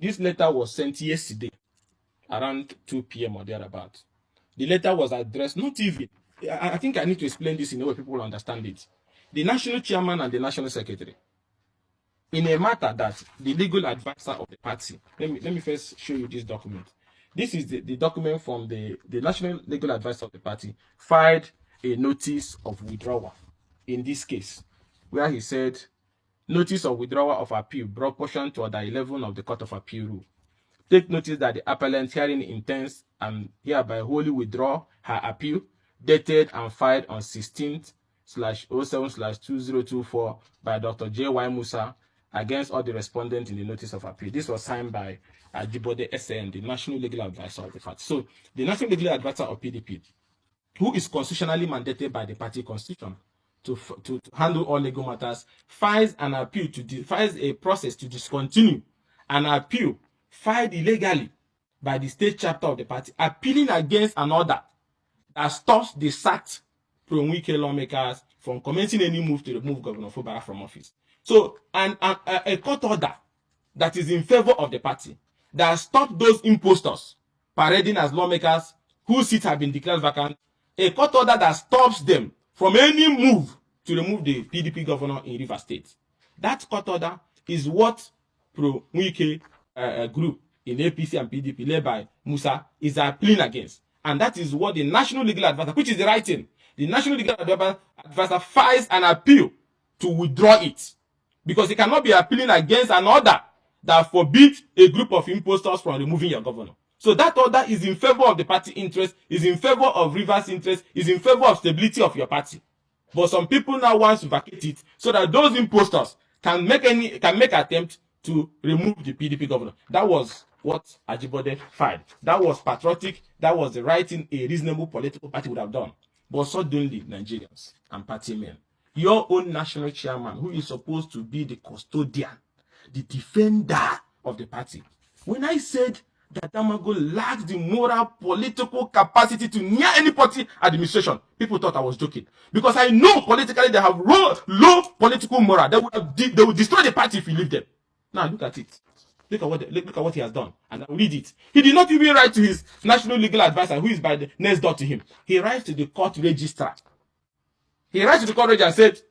This letter was sent yesterday around 2 p.m. or thereabout. The letter was addressed, not even, I think I need to explain this in a way people will understand it. The national chairman and the national secretary, in a matter that the legal advisor of the party, let me first show you this document. This is the document from the national legal advisor of the party, filed a notice of withdrawal in this case, where he said, notice of withdrawal of appeal brought pursuant to order 11 of the Court of Appeal rule. Take notice that the appellant herein intends and hereby wholly withdraw her appeal, dated and filed on 16/07/2024 by Dr. J.Y. Musa against all the respondents in the notice of appeal. This was signed by Ajibode SN, the national legal advisor of the party. So, the national legal advisor of PDP, who is constitutionally mandated by the party constitution to handle all legal matters, files an appeal files a process to discontinue an appeal filed illegally by the state chapter of the party, appealing against an order that stops the sacked pro-Wike lawmakers from commencing any move to remove Governor Fubara from office. So, a court order that is in favor of the party, that stops those impostors parading as lawmakers whose seats have been declared vacant, a court order that stops them from any move to remove the PDP governor in Rivers State. That court order is what pro-Wike group in APC and PDP led by Musa is appealing against. And that is what the national legal advisor, which is the right thing, the national legal advisor files an appeal to withdraw it. Because he cannot be appealing against an order that forbids a group of impostors from removing your governor. So that order is in favor of the party interest, is in favor of Rivers' interest, is in favor of stability of your party. But some people now want to vacate it so that those impostors can make attempt to remove the PDP governor. That was what Ajibode filed. That was patriotic. That was the right thing a reasonable political party would have done. But suddenly, Nigerians and party men, your own national chairman, who is supposed to be the custodian, the defender of the party, when I said that Damagum lacks the moral political capacity to near any party administration, people thought I was joking. Because I know politically they have low political moral. They will destroy the party if you leave them. Now look at it. Look at what he has done. And I'll read it. He did not even write to his national legal advisor, who is by the next door to him. He writes to the court registrar. He writes to the court registrar and said,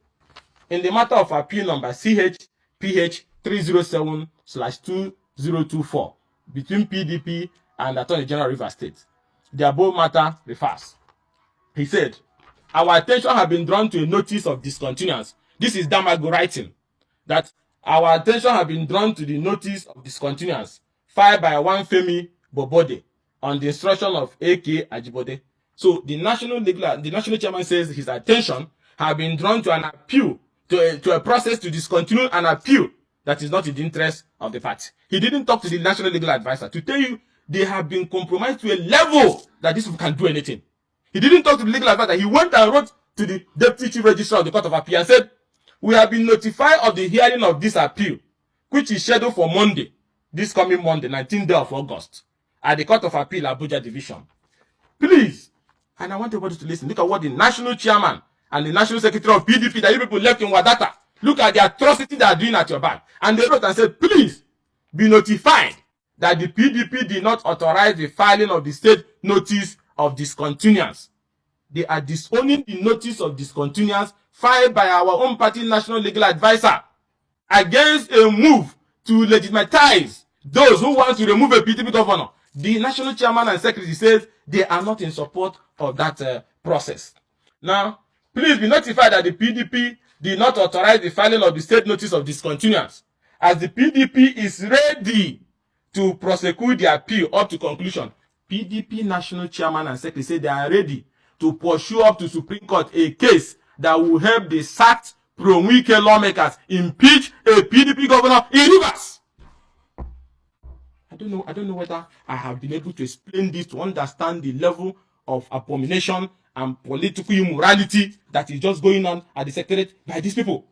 in the matter of appeal number CHPH 307/2024 between PDP and Attorney General Rivers State, the above matter refers. He said, our attention has been drawn to a notice of discontinuance. This is Damagum writing. That our attention has been drawn to the notice of discontinuance filed by one Femi Bobode on the instruction of A.K. Ajibode. So the national chairman says his attention has been drawn to an appeal, to a process to discontinue an appeal that is not in the interest of the party. He didn't talk to the national legal advisor to tell you they have been compromised to a level that this can do anything. He didn't talk to the legal advisor. He went and wrote to the deputy chief registrar of the Court of Appeal and said, we have been notified of the hearing of this appeal, which is scheduled for Monday, this coming Monday, 19th day of August, at the Court of Appeal, Abuja Division. Please, and I want everybody to listen, look at what the national chairman and the national secretary of PDP that you people left in Wadata, look at the atrocity they are doing at your back. And they wrote and said, please be notified that the PDP did not authorize the filing of the state notice of discontinuance. They are disowning the notice of discontinuance filed by our own party national legal advisor against a move to legitimize those who want to remove a PDP governor. The national chairman and secretary says they are not in support of that process. Now, please be notified that the PDP did not authorize the filing of the state notice of discontinuance, as the PDP is ready to prosecute the appeal up to conclusion. PDP national chairman and secretary say they are ready to pursue up to Supreme Court a case that will help the sacked pro-Wike lawmakers impeach a PDP governor in Rivers. I don't know whether I have been able to explain this to understand the level of abomination and political immorality that is just going on at the secretariat by these people.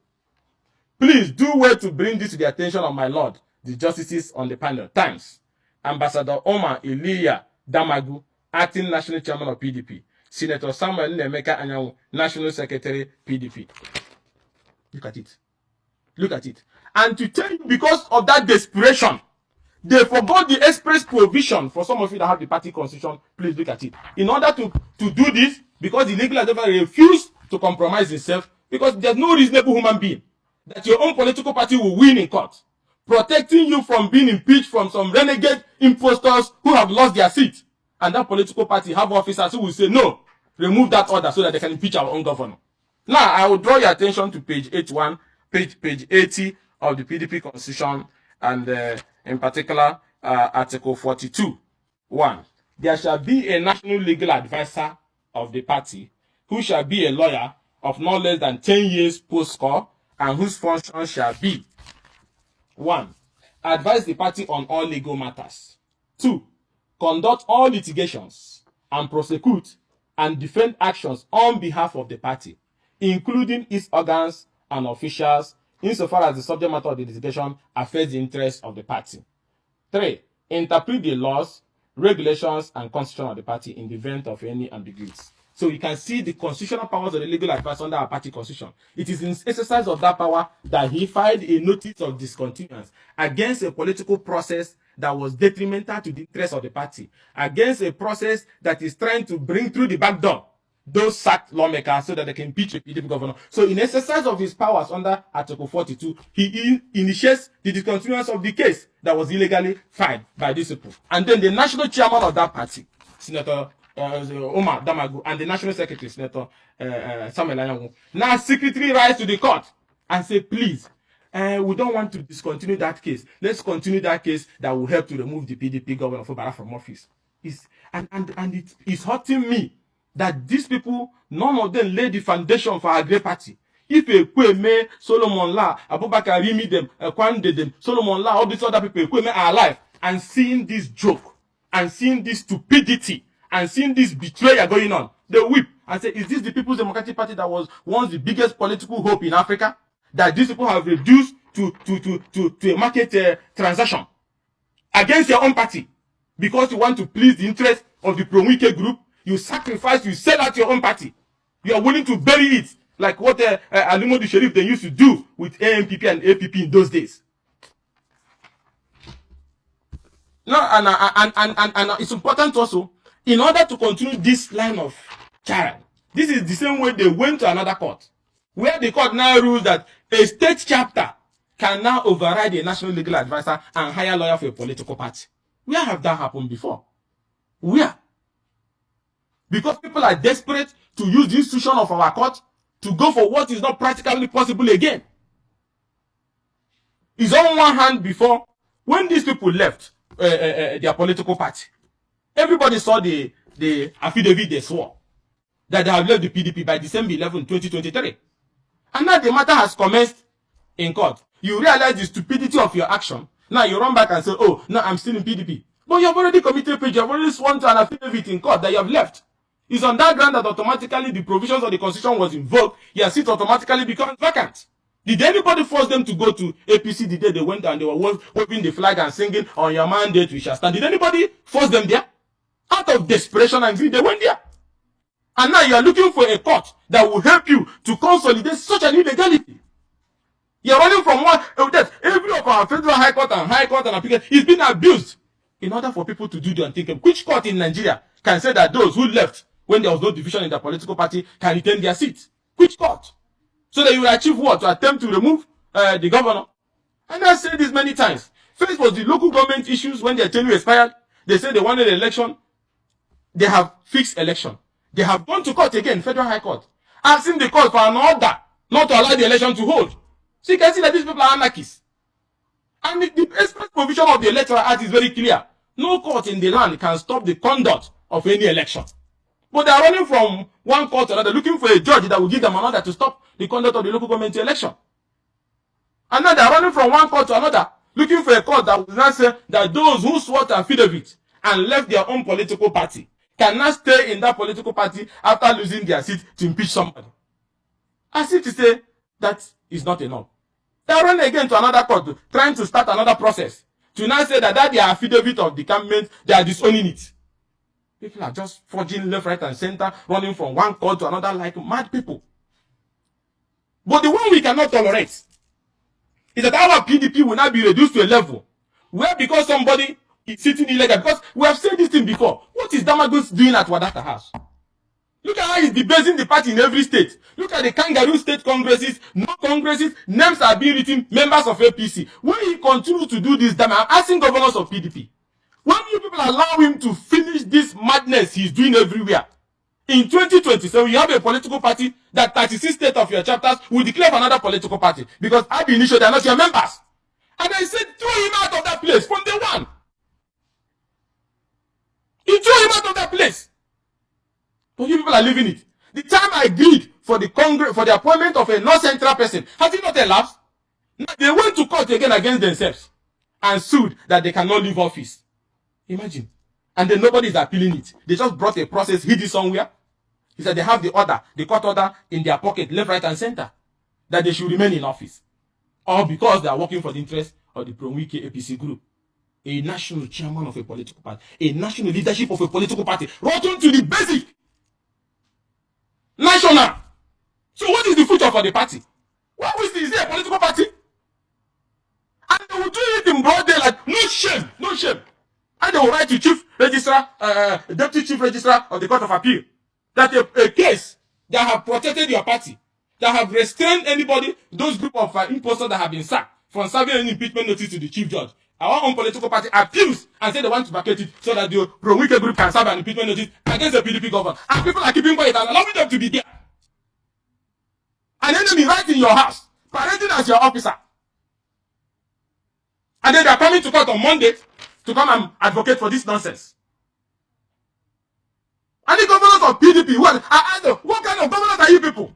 Please do well to bring this to the attention of my lord, the justices on the panel. Thanks. Ambassador Omar Damagum, Acting National Chairman of PDP. Senator Samuel Nemeka Anyanwu, National Secretary, PDP. Look at it. Look at it. And to tell you, because of that desperation, They forgot the express provision. For some of you that have the party constitution, please look at it. In order to do this, because the legal advisor refused to compromise himself, because there's no reasonable human being that your own political party will win in court, protecting you from being impeached from some renegade impostors who have lost their seat. And that political party have officers who will say, no, remove that order so that they can impeach our own governor. Now, I will draw your attention to page 81, page 80 of the PDP Constitution, and in particular, Article 42. 1. There shall be a national legal advisor of the party who shall be a lawyer of no less than 10 years post-score and whose function shall be 1. Advise the party on all legal matters. 2. Conduct all litigations and prosecute and defend actions on behalf of the party, including its organs and officials, insofar as the subject matter of the litigation affects the interests of the party. 3. Interpret the laws, regulations, and constitution of the party in the event of any ambiguity. So you can see the constitutional powers of the legal advice under our party constitution. It is in exercise of that power that he filed a notice of discontinuance against a political process that was detrimental to the interests of the party, against a process that is trying to bring through the back door those sacked lawmakers so that they can impeach a PDP governor. So in exercise of his powers under Article 42, he initiates the discontinuance of the case that was illegally filed by these people. And then the national chairman of that party, Senator Umar Damagum, and the national secretary, Senator Siminalayi, now secretly writes to the court and say, please, we don't want to discontinue that case. Let's continue that case that will help to remove the PDP Governor Fubara from office. And it's hurting me that these people, none of them laid the foundation for our great party. If Ekweme, Solomon La, Abubakar Rimi them, Kwande them, Solomon La, all these other people, Ekweme are alive, and seeing this joke, and seeing this stupidity, and seeing this betrayal going on, they weep and say, is this the People's Democratic Party that was once the biggest political hope in Africa? That these people have reduced to a market transaction against your own party because you want to please the interest of the pro-Wike group? You sacrifice, you sell out your own party. You are willing to bury it like what Alimo the Sheriff they used to do with AMPP and APP in those days. No, and it's important also, in order to continue this line of charade, this is the same way they went to another court, where the court now rules that a state chapter can now override a national legal advisor and hire a lawyer for a political party. Where have that happened before? Where? Because people are desperate to use the institution of our court to go for what is not practically possible again. It's on one hand before, when these people left their political party, everybody saw the affidavit they swore that they have left the PDP by December 11, 2023. And now the matter has commenced in court. You realize the stupidity of your action. Now you run back and say, oh, no, I'm still in PDP. But you have already committed perjury. You have already sworn to an affidavit in court that you have left. It's on that ground that automatically the provisions of the constitution was invoked. Your seat automatically becomes vacant. Did anybody force them to go to APC the day they went and they were waving the flag and singing, on your mandate we shall stand? Did anybody force them there? Out of desperation and greed, they went there. And now you are looking for a court that will help you to consolidate such an illegality. You are running from one that every of our federal high court and appeal is being abused in order for people to do the unthinkable. Which court in Nigeria can say that those who left when there was no division in the political party can retain their seats? Which court? So that you will achieve what? To attempt to remove the governor. And I said this many times. First was the local government issues when their tenure expired. They said they wanted an election. They have fixed election. They have gone to court again, Federal High Court, asking the court for an order not to allow the election to hold. So you can see that these people are anarchists. And the express provision of the Electoral Act is very clear. No court in the land can stop the conduct of any election. But they are running from one court to another, looking for a judge that will give them an order to stop the conduct of the local government election. And now they are running from one court to another, looking for a court that will not say that those who swore to affidavit and left their own political party cannot stay in that political party after losing their seat to impeach somebody. As if to say that is not enough. They are running again to another court, trying to start another process. To now say that their affidavit of the government, they are disowning it. People are just forging left, right, and center, running from one court to another like mad people. But the one we cannot tolerate is that our PDP will now be reduced to a level Where because somebody is sitting illegal, because we have said this thing before. What is Damagum doing at Wadata House? Look at how he's debasing the party in every state. Look at the kangaroo state congresses, no congresses, names are being written, members of APC. When he continues to do this, I'm asking governors of PDP, when you people allow him to finish this madness he's doing everywhere, in 2027, you have a political party that 36 states of your chapters will declare for another political party because ab initio, they are not your members. And I said, throw him out of that place from day one. He threw him out of that place. But you people are leaving it. The time I agreed for the Congress, for the appointment of a North Central person, has it not elapsed? Now, they went to court again against themselves and sued that they cannot leave office. Imagine. And then nobody is appealing it. They just brought a process, hid it somewhere. He said they have the order, the court order in their pocket, left, right, and center, that they should remain in office. Or because they are working for the interest of the pro-Wike APC group. A national chairman of a political party, a national leadership of a political party, rotten to the basic. National. So what is the future for the party? What is there a political party? And they will do it in broad daylight. No shame. No shame. And they will write to chief registrar, deputy chief registrar of the Court of Appeal that a case that have protected your party, that have restrained anybody, those group of imposters that have been sacked from serving an impeachment notice to the chief judge. Our own political party appeals and say they want to vacate it so that the pro-Wike group can serve an impeachment notice against the PDP governor. And people are keeping quiet and allowing them to be there. An enemy right in your house, parading as your officer. And then they are coming to court on Monday to come and advocate for this nonsense. And the governors of PDP, what kind of governors are you people?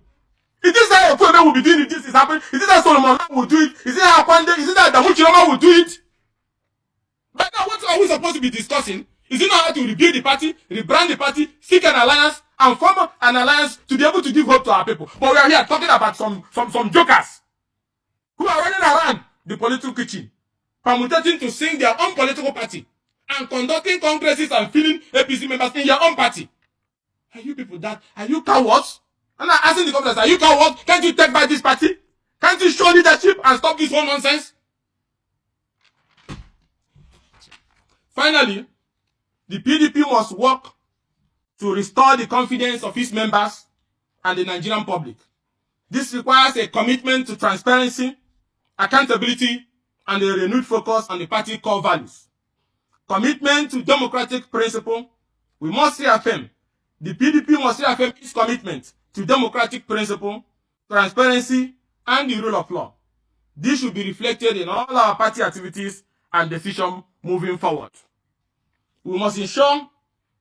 Is this how Okwebe will be doing it? This is happening? Is this how Solomon will do it? Is it how Kwande? Is it how Damuchiroma will do it? But now what are we supposed to be discussing? Is it not how to rebuild the party, rebrand the party, seek an alliance, and form an alliance to be able to give hope to our people? But we are here talking about some jokers who are running around the political kitchen, permutating to sing their own political party and conducting congresses and filling APC members in your own party. Are you people that? Are you cowards? And I'm asking the governors, are you cowards? Can't you take back this party? Can't you show leadership and stop this whole nonsense? Finally, the PDP must work to restore the confidence of its members and the Nigerian public. This requires a commitment to transparency, accountability, and a renewed focus on the party core values. Commitment to democratic principle. We must reaffirm. The PDP must reaffirm its commitment to democratic principle, transparency, and the rule of law. This should be reflected in all our party activities and decisions moving forward. We must ensure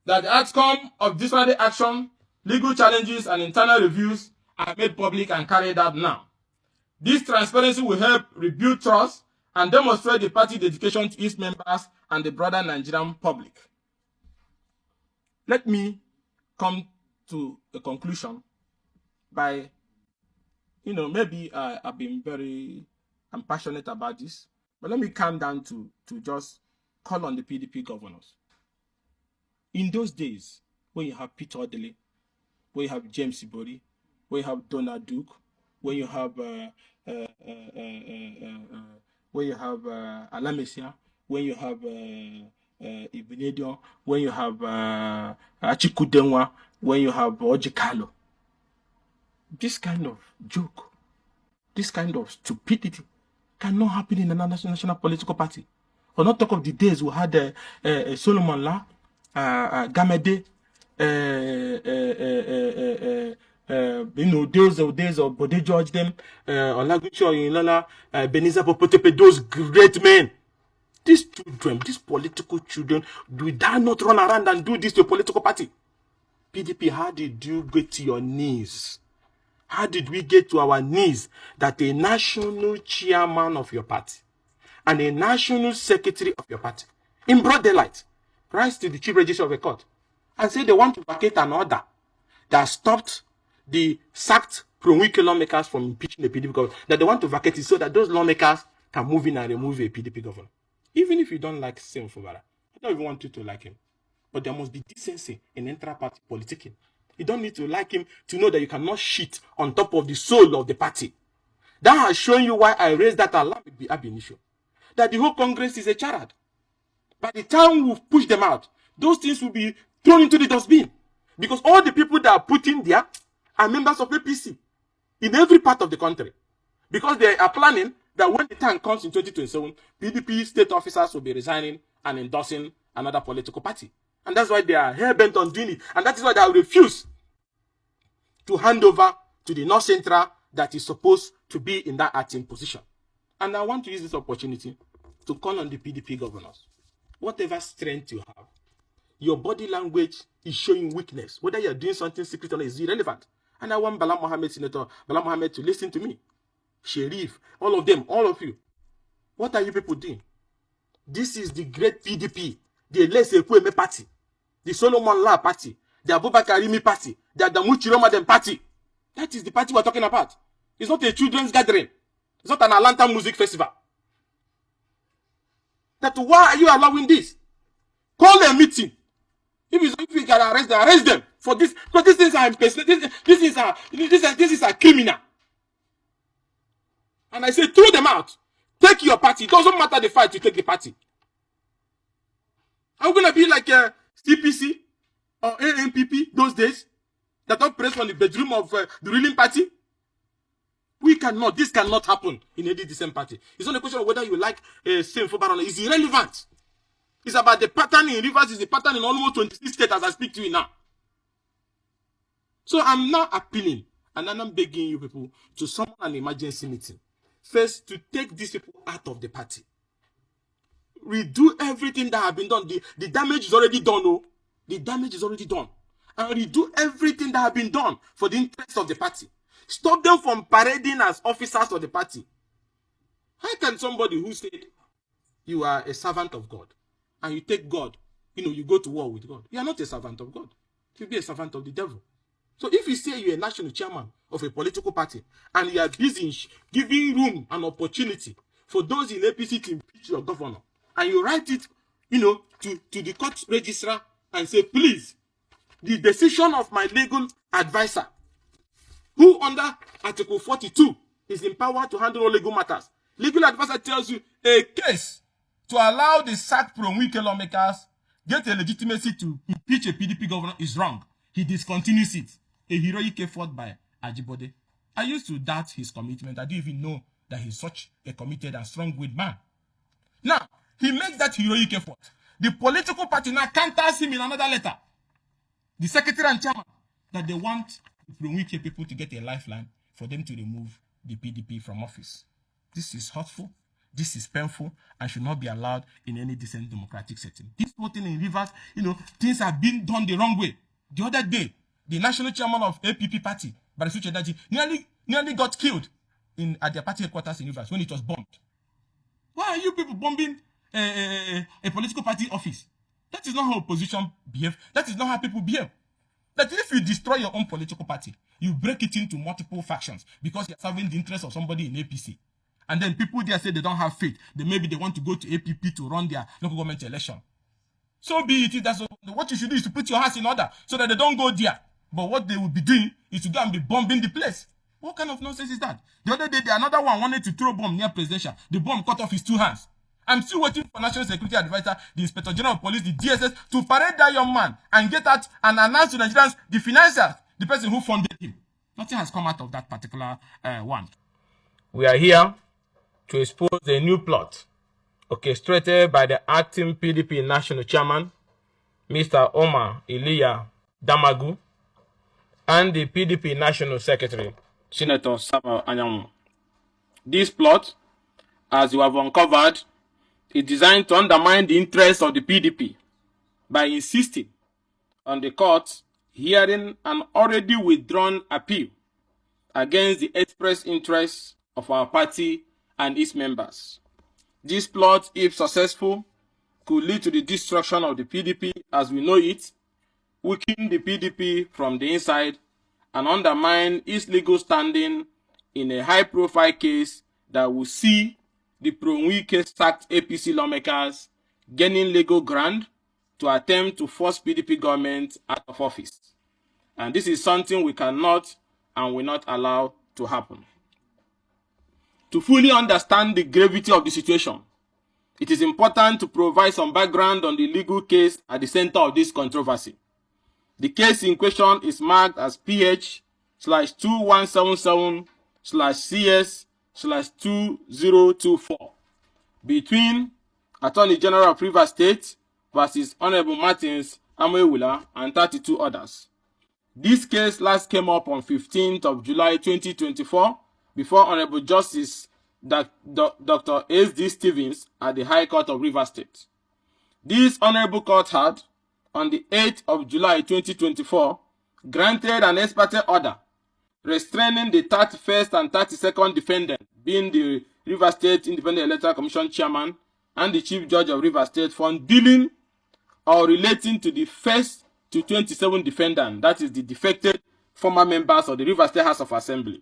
that the outcome of disciplinary action, legal challenges, and internal reviews are made public and carried out now. This transparency will help rebuild trust and demonstrate the party dedication to its members and the broader Nigerian public. Let me come to a conclusion by, maybe I've been I'm passionate about this, but let me calm down to just call on the PDP governors. In those days, when you have Peter Odele, when you have James Ibori, when you have Donald Duke, when you have Alamesia, when you have Ibinedion, when you have Achikudenwa, when you have Ojikalo. This kind of joke, this kind of stupidity cannot happen in another national political party. For not talk of the days we had Solomon La, Gamede, those days of Bode George them, Olagucho Yinlala, Beniza Popotepe, those great men. These children, these political children, do dare not run around and do this to a political party. PDP, how did you get to your knees? How did we get to our knees that a national chairman of your party and a national secretary of your party, in broad daylight, rise to the chief registrar of a court and say they want to vacate an order that stopped the sacked pro-Wike lawmakers from impeaching the PDP governor, that they want to vacate it so that those lawmakers can move in and remove a PDP governor. Even if you don't like Nyesom Fubara, I don't even want you to like him. But there must be decency in intra-party politicking. You don't need to like him to know that you cannot shit on top of the soul of the party. That has shown you why I raised that alarm with ab initio. that the whole Congress is a charade. By the time we push them out, those things will be thrown into the dustbin. Because all the people that are put in there are members of APC in every part of the country. Because they are planning that when the time comes in 2027, PDP state officers will be resigning and endorsing another political party. And that's why they are hell-bent on doing it. And that is why they refuse to hand over to the North Central that is supposed to be in that acting position. And I want to use this opportunity to call on the PDP governors. Whatever strength you have, your body language is showing weakness. Whether you're doing something secret or is irrelevant. And I want Bala Mohammed, Senator Bala Mohammed, to listen to me. Sherif, all of them, all of you. What are you people doing? This is the great PDP, the Lesekweme party, the Solomon La party, the Abubakar Rimi party, the Adamuchi Ramadan party. That is the party we're talking about. It's not a children's gathering. It's not an Atlanta music festival. That why are you allowing this? Call a meeting. If you can arrest them for this, because this is a criminal. And I say, throw them out. Take your party. It doesn't matter the fight, you take the party. I'm going to be like a CPC or ANPP those days that operate from the bedroom of the ruling party. We cannot. This cannot happen in any decent party. It's not a question of whether you like Nyesom Wike. It's irrelevant. It's about the pattern in Rivers. It's the pattern in almost 26 states as I speak to you now. So I'm now appealing and I'm begging you people to summon an emergency meeting. First, to take these people out of the party. Redo everything that has been done. The damage is already done. Oh. The damage is already done. And redo everything that has been done for the interest of the party. Stop them from parading as officers of the party. How can somebody who said you are a servant of God and you take God, you go to war with God? You are not a servant of God. You be a servant of the devil. So if you say you're a national chairman of a political party and you are busy giving room and opportunity for those in APC to impeach your governor, and you write it, to the court registrar and say, please, the decision of my legal advisor, who under Article 42 is empowered to handle all legal matters. Legal advisor tells you a case to allow the sacked pro-Wike lawmakers get a legitimacy to impeach a PDP governor is wrong. He discontinues it. A heroic effort by Ajibode. I used to doubt his commitment. I didn't even know that he's such a committed and strong-willed man. Now, he makes that heroic effort. The political party now counters him in another letter. The secretary and chairman, that they want the Wike people to get a lifeline for them to remove the PDP from office. This is hurtful, this is painful, and should not be allowed in any decent democratic setting. This whole thing in Rivers, things have been done the wrong way. The other day, the national chairman of APP party, Barisuche Daji, nearly got killed at their party headquarters in Rivers when it was bombed. Why are you people bombing a political party office? That is not how opposition behave. That is not how people behave. That if you destroy your own political party, you break it into multiple factions because you're serving the interest of somebody in APC. And then people there say they don't have faith. Maybe they want to go to APP to run their local government election. So be it. That's what you should do is to put your house in order so that they don't go there. But what they will be doing is to go and be bombing the place. What kind of nonsense is that? The other day, another one wanted to throw a bomb near presidential. The bomb cut off his 2 hands. I'm still waiting for National Security Advisor, the Inspector General of Police, the DSS, to parade that young man and get out and announce to Nigerians the financiers, the person who funded him. Nothing has come out of that particular one. We are here to expose a new plot orchestrated by the acting PDP National Chairman, Mr. Umar Damagum, and the PDP National Secretary, Senator Samuel Anyanwu. This plot, as you have uncovered, is designed to undermine the interests of the PDP by insisting on the court hearing an already withdrawn appeal against the express interests of our party and its members. This plot, if successful, could lead to the destruction of the PDP as we know it, weaken the PDP from the inside, and undermine its legal standing in a high-profile case that will see the pro-Wike sacked APC lawmakers gaining legal ground to attempt to force PDP government out of office. And this is something we cannot and will not allow to happen. To fully understand the gravity of the situation, it is important to provide some background on the legal case at the center of this controversy. The case in question is marked as PH/2177/CS/2024 between Attorney General of Rivers State versus Honorable Martins Amoewula and 32 others. This case last came up on 15th of July 2024 before Honorable Justice Dr. S.D. Stevens at the High Court of Rivers State. This Honorable Court had, on the 8th of July 2024, granted an ex parte order restraining the 31st and 32nd defendant, being the Rivers State Independent Electoral Commission Chairman and the Chief Judge of Rivers State, from dealing or relating to the first to 27 defendants, that is the defected former members of the Rivers State House of Assembly.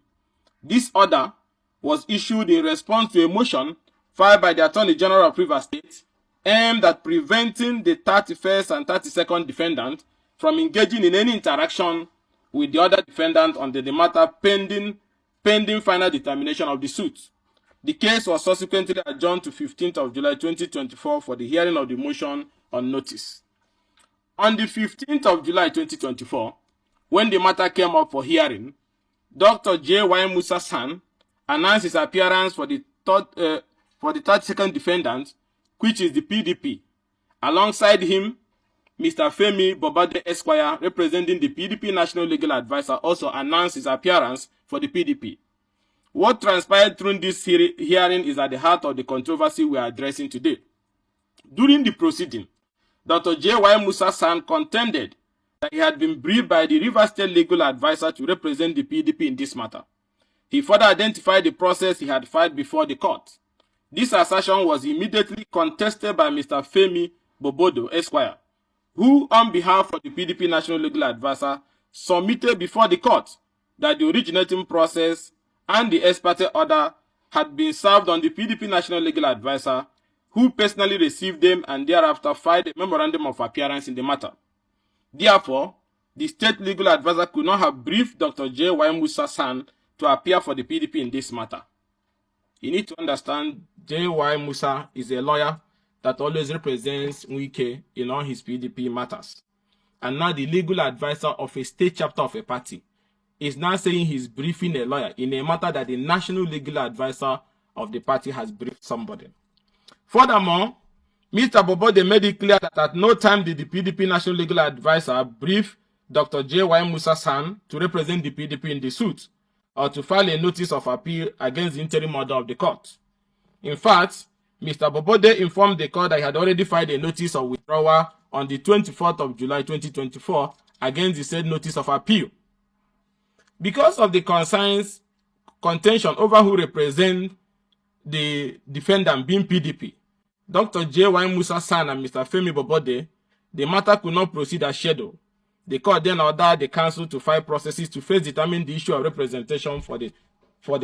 This order was issued in response to a motion filed by the Attorney General of Rivers State aimed at preventing the 31st and 32nd defendant from engaging in any interaction with the other defendant under the matter pending final determination of the suit. The case was subsequently adjourned to 15th of July 2024 for the hearing of the motion on notice. On the 15th of July 2024, when the matter came up for hearing, Dr. J.Y. Musa San announced his appearance for the 32nd defendant, which is the PDP. Alongside him, Mr. Femi Bobade Esquire, representing the PDP National Legal Advisor, also announced his appearance for the PDP. What transpired through this hearing is at the heart of the controversy we are addressing today. During the proceeding, Dr. J.Y. Musa San contended that he had been briefed by the Rivers State Legal Advisor to represent the PDP in this matter. He further identified the process he had filed before the court. This assertion was immediately contested by Mr. Femi Bobodo Esquire, who, on behalf of the PDP National Legal Advisor, submitted before the court that the originating process and the ex parte order had been served on the PDP National Legal Advisor, who personally received them and thereafter filed a memorandum of appearance in the matter. Therefore, the State Legal Advisor could not have briefed Dr. J.Y. Musa San to appear for the PDP in this matter. You need to understand, J.Y. Musa is a lawyer that always represents Wike in all his PDP matters. And now the legal advisor of a state chapter of a party is now saying he's briefing a lawyer in a matter that the national legal advisor of the party has briefed somebody. Furthermore, Mr. Bobode made it clear that at no time did the PDP National Legal Advisor brief Dr. J.Y. Musa San to represent the PDP in the suit or to file a notice of appeal against the interim order of the court. In fact, Mr. Bobode informed the court that he had already filed a notice of withdrawal on the 24th of July 2024 against the said notice of appeal. Because of the contention over who represent the defendant being PDP, Dr. J.Y. Musa San and Mr. Femi Bobode, the matter could not proceed as scheduled. The court then ordered the counsel to file processes to first determine the issue of representation for the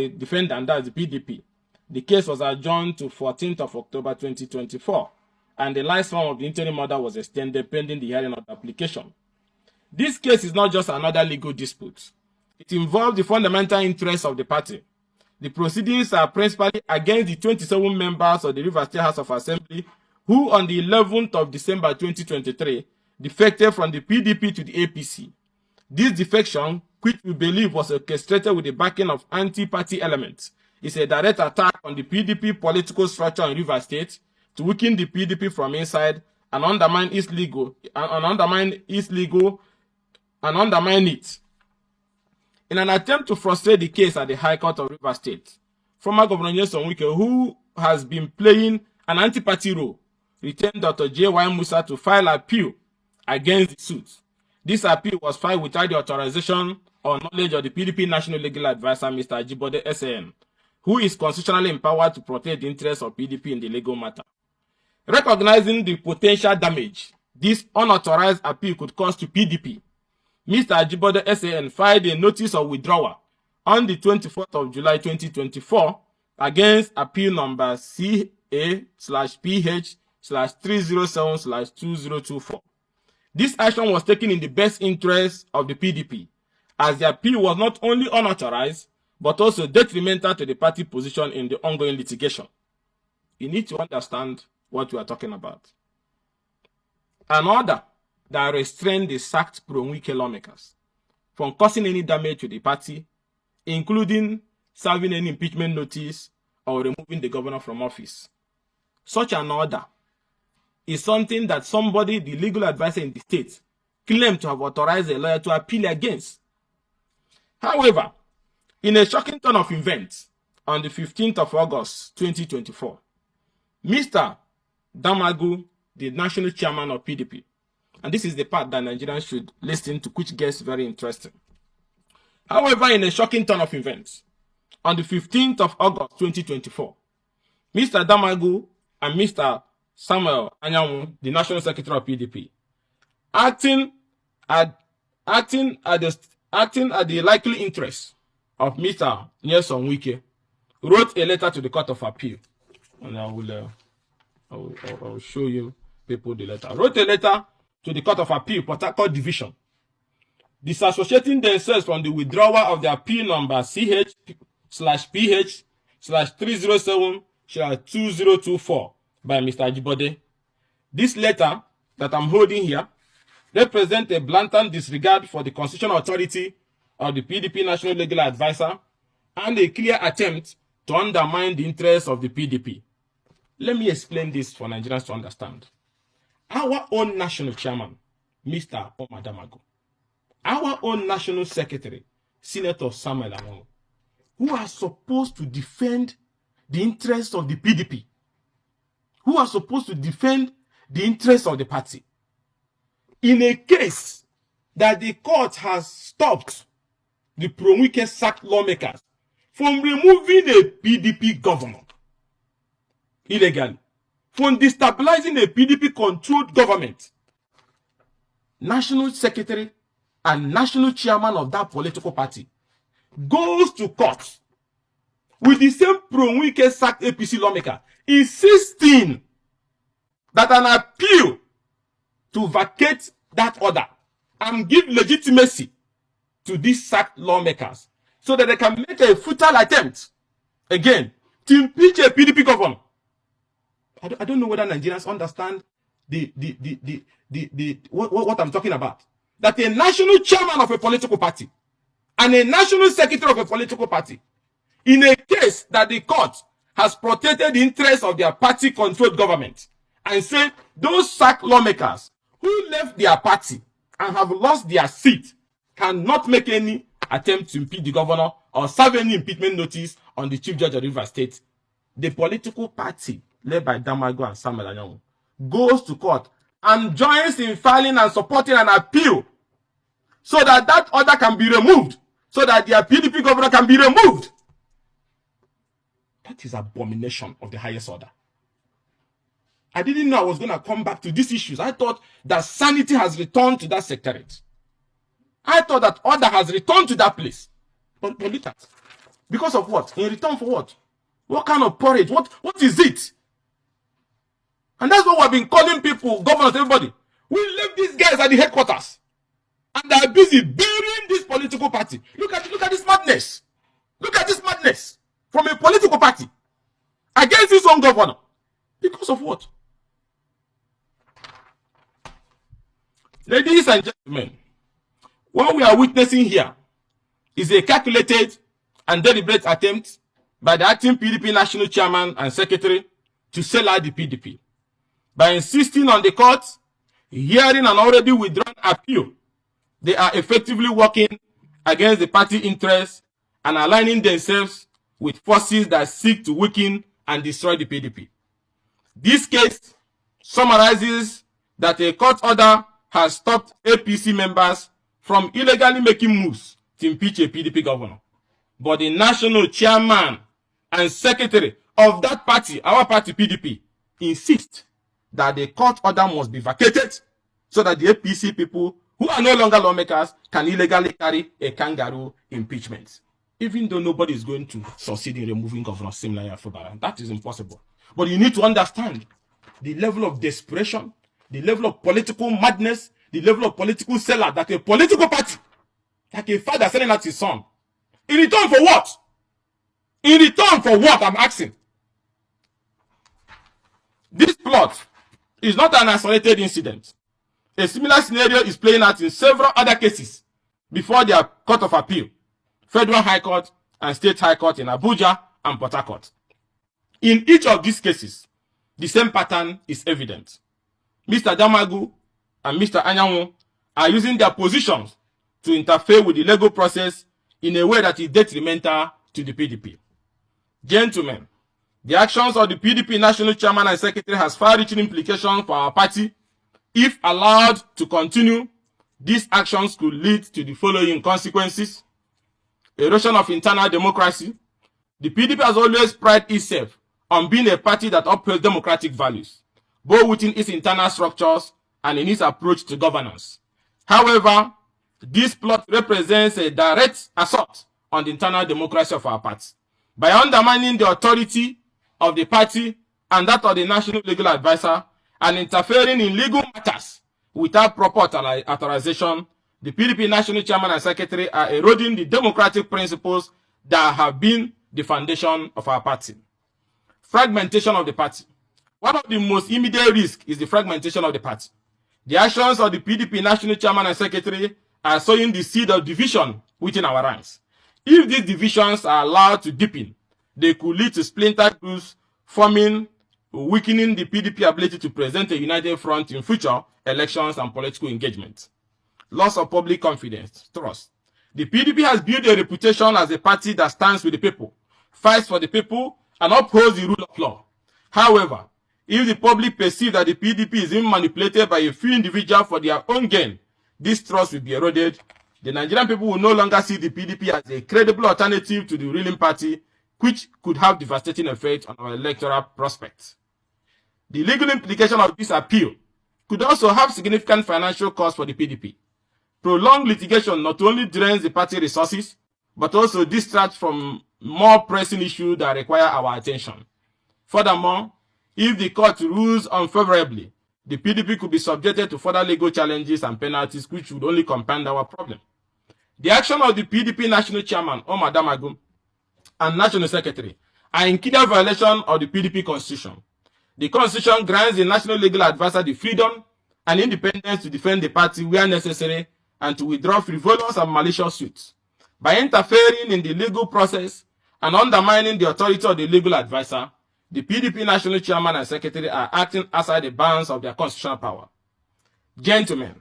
defendant, that is the PDP. The case was adjourned to 14th of October 2024, and the lifespan of the interim order was extended pending the hearing of the application. This case is not just another legal dispute. It involves the fundamental interests of the party. The proceedings are principally against the 27 members of the Rivers State House of Assembly who, on the 11th of December 2023, defected from the PDP to the APC. This defection, which we believe was orchestrated with the backing of anti-party elements, is a direct attack on the PDP political structure in Rivers State to weaken the PDP from inside and undermine its it. In an attempt to frustrate the case at the High Court of Rivers State, former Governor Nyesom Wike, who has been playing an anti-party role, retained Dr. J.Y. Musa to file appeal against the suit. This appeal was filed without the authorization or knowledge of the PDP National Legal Advisor, Mr. Ajibode S.A.N., who is constitutionally empowered to protect the interests of PDP in the legal matter. Recognizing the potential damage this unauthorized appeal could cause to PDP, Mr. Ajibode S.A.N. filed a notice of withdrawal on the 24th of July 2024 against appeal number CA/PH/307/2024. This action was taken in the best interest of the PDP, as the appeal was not only unauthorized, but also detrimental to the party position in the ongoing litigation. You need to understand what we are talking about. An order that restrained the sacked pro-Wike lawmakers from causing any damage to the party, including serving any impeachment notice or removing the governor from office. Such an order is something that somebody, the legal advisor in the state, claimed to have authorized a lawyer to appeal against. However, in a shocking turn of events, on the 15th of August 2024, Mr. Damagum, the national chairman of PDP, and this is the part that Nigerians should listen to, which gets very interesting. However, in a shocking turn of events, on the 15th of August 2024, Mr. Damagum and Mr. Samuel Anyanwu, the national secretary of PDP, acting at the likely interest of Mr. Nyesom Wike, wrote a letter to the Court of Appeal. And I will show you people the letter. Wrote a letter to the Court of Appeal, Port Harcourt Division, disassociating themselves from the withdrawal of the appeal number CH/PH/307/2024 by Mr. Ajibode. This letter that I'm holding here represents a blatant disregard for the constitutional authority of the PDP National Legal Advisor and a clear attempt to undermine the interests of the PDP. Let me explain this for Nigerians to understand. Our own national chairman, Mr. Umar Damagum, our own national secretary, Senator Samuel Anyanwu, who are supposed to defend the interests of the PDP, who are supposed to defend the interests of the party, in a case that the court has stopped the pro-Wike sacked lawmakers from removing a PDP governor illegally, from destabilizing a PDP-controlled government, national secretary and national chairman of that political party goes to court with the same pro-Wike sacked APC lawmaker, insisting that an appeal to vacate that order and give legitimacy to these sacked lawmakers so that they can make a futile attempt again to impeach a PDP governor. I don't know whether Nigerians understand what I'm talking about. That a national chairman of a political party and a national secretary of a political party, in a case that the court has protected the interests of their party-controlled government, and say those sacked lawmakers who left their party and have lost their seat cannot make any attempt to impeach the governor or serve any impeachment notice on the chief judge of Rivers State. The political party led by Damagum and Samuel Anyanwu goes to court and joins in filing and supporting an appeal so that that order can be removed, so that their PDP governor can be removed. That is abomination of the highest order. I didn't know I was going to come back to these issues. I thought that sanity has returned to that secretariat. I thought that order has returned to that place. But look at, because of what? In return for what? What kind of porridge? What is it? And that's what we've been calling people, governors, everybody. We left these guys at the headquarters. And they are busy burying this political party. Look at this madness. Look at this madness from a political party against his own governor. Because of what? Ladies and gentlemen, what we are witnessing here is a calculated and deliberate attempt by the acting PDP national chairman and secretary to sell out the PDP. By insisting on the court hearing an already withdrawn appeal, they are effectively working against the party interests and aligning themselves with forces that seek to weaken and destroy the PDP. This case summarizes that a court order has stopped APC members from illegally making moves to impeach a PDP governor. But the national chairman and secretary of that party, our party PDP, insist that the court order must be vacated so that the APC people who are no longer lawmakers can illegally carry a kangaroo impeachment. Even though nobody is going to succeed in removing Governor Siminalayi Fubara. That is impossible. But you need to understand the level of desperation, the level of political madness, the level of political seller that a political party, like a father selling out his son. In return for what? In return for what, I'm asking. This plot is not an isolated incident. A similar scenario is playing out in several other cases before the Court of Appeal, Federal High Court, and State High Court in Abuja and Port Harcourt. In each of these cases, the same pattern is evident. Mr. Damagum and Mr. Anyanwu are using their positions to interfere with the legal process in a way that is detrimental to the PDP. Gentlemen, the actions of the PDP National Chairman and Secretary has far-reaching implications for our party. If allowed to continue, these actions could lead to the following consequences: erosion of internal democracy. The PDP has always prided itself on being a party that upholds democratic values, both within its internal structures and in its approach to governance. However, this plot represents a direct assault on the internal democracy of our party by undermining the authority of the party and that of the National Legal Advisor, and interfering in legal matters without proper authorization. The PDP National Chairman and Secretary are eroding the democratic principles that have been the foundation of our party. Fragmentation of the party. One of the most immediate risks is the fragmentation of the party. The actions of the PDP National Chairman and Secretary are sowing the seed of division within our ranks. If these divisions are allowed to deepen, they could lead to splinter groups forming, weakening the PDP ability to present a united front in future elections and political engagement. Loss of public confidence, trust. The PDP has built a reputation as a party that stands with the people, fights for the people, and upholds the rule of law. However, if the public perceive that the PDP is being manipulated by a few individuals for their own gain, this trust will be eroded. The Nigerian people will no longer see the PDP as a credible alternative to the ruling party, which could have devastating effects on our electoral prospects. The legal implication of this appeal could also have significant financial costs for the PDP. Prolonged litigation not only drains the party resources, but also distracts from more pressing issues that require our attention. Furthermore, if the court rules unfavorably, the PDP could be subjected to further legal challenges and penalties, which would only compound our problem. The action of the PDP National Chairman Umar Damagum and National Secretary are in clear violation of the PDP Constitution. The Constitution grants the National Legal Advisor the freedom and independence to defend the party where necessary and to withdraw frivolous and malicious suits. By interfering in the legal process and undermining the authority of the legal advisor, the PDP National Chairman and Secretary are acting outside the bounds of their constitutional power. Gentlemen,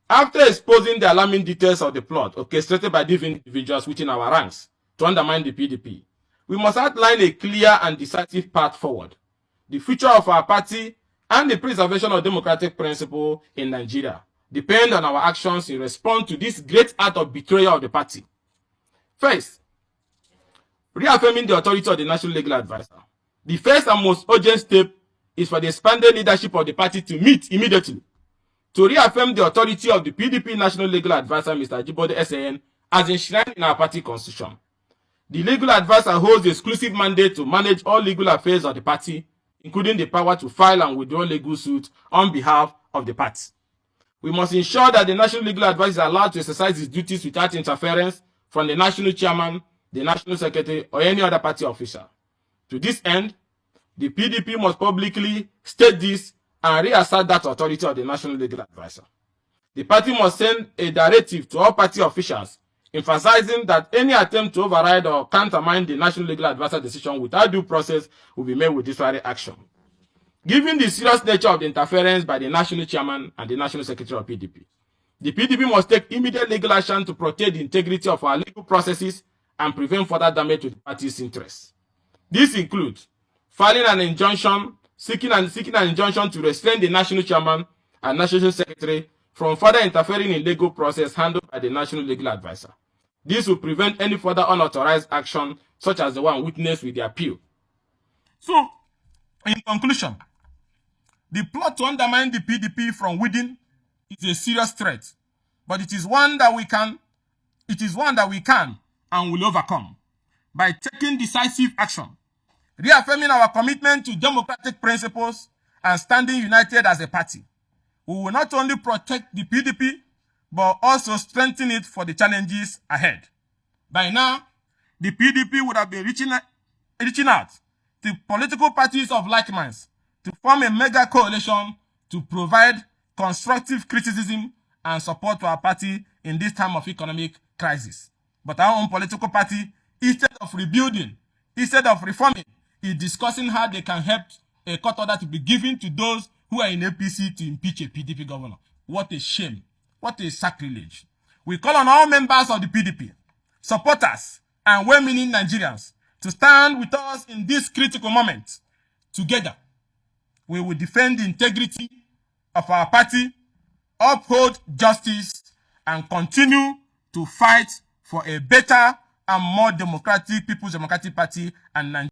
after exposing the alarming details of the plot orchestrated by these individuals within our ranks to undermine the PDP, we must outline a clear and decisive path forward. The future of our party and the preservation of democratic principle in Nigeria depend on our actions in response to this great act of betrayal of the party. First, reaffirming the authority of the National Legal Advisor. The first and most urgent step is for the expanded leadership of the party to meet immediately to reaffirm the authority of the PDP National Legal Advisor, Mr. Ajibode SAN, as enshrined in our party constitution. The legal advisor holds the exclusive mandate to manage all legal affairs of the party, including the power to file and withdraw legal suits on behalf of the party. We must ensure that the National Legal Advisor is allowed to exercise his duties without interference from the National Chairman, the National Secretary, or any other party official. To this end, the PDP must publicly state this and reassert that authority of the National Legal Advisor. The party must send a directive to all party officials emphasizing that any attempt to override or countermine the National Legal Advisor decision without due process will be made with disciplinary action. Given the serious nature of the interference by the National Chairman and the National Secretary of PDP, the PDP must take immediate legal action to protect the integrity of our legal processes and prevent further damage to the party's interests. This includes filing an injunction, seeking an injunction to restrain the National Chairman and National Secretary from further interfering in legal process handled by the National Legal Advisor. This will prevent any further unauthorized action such as the one witnessed with the appeal. So, in conclusion, the plot to undermine the PDP from within is a serious threat, but it is one that we can and will overcome by taking decisive action, reaffirming our commitment to democratic principles and standing united as a party. We will not only protect the PDP, but also strengthen it for the challenges ahead. By now, the PDP would have been reaching out to political parties of like minds to form a mega coalition to provide constructive criticism and support to our party in this time of economic crisis. But our own political party, instead of rebuilding, instead of reforming, is discussing how they can help a court order to be given to those who are in APC to impeach a PDP governor. What a shame. What a sacrilege. We call on all members of the PDP, supporters, and well-meaning Nigerians to stand with us in this critical moment. Together, we will defend the integrity of our party, uphold justice, and continue to fight for a better and more democratic People's Democratic Party and Nigeria.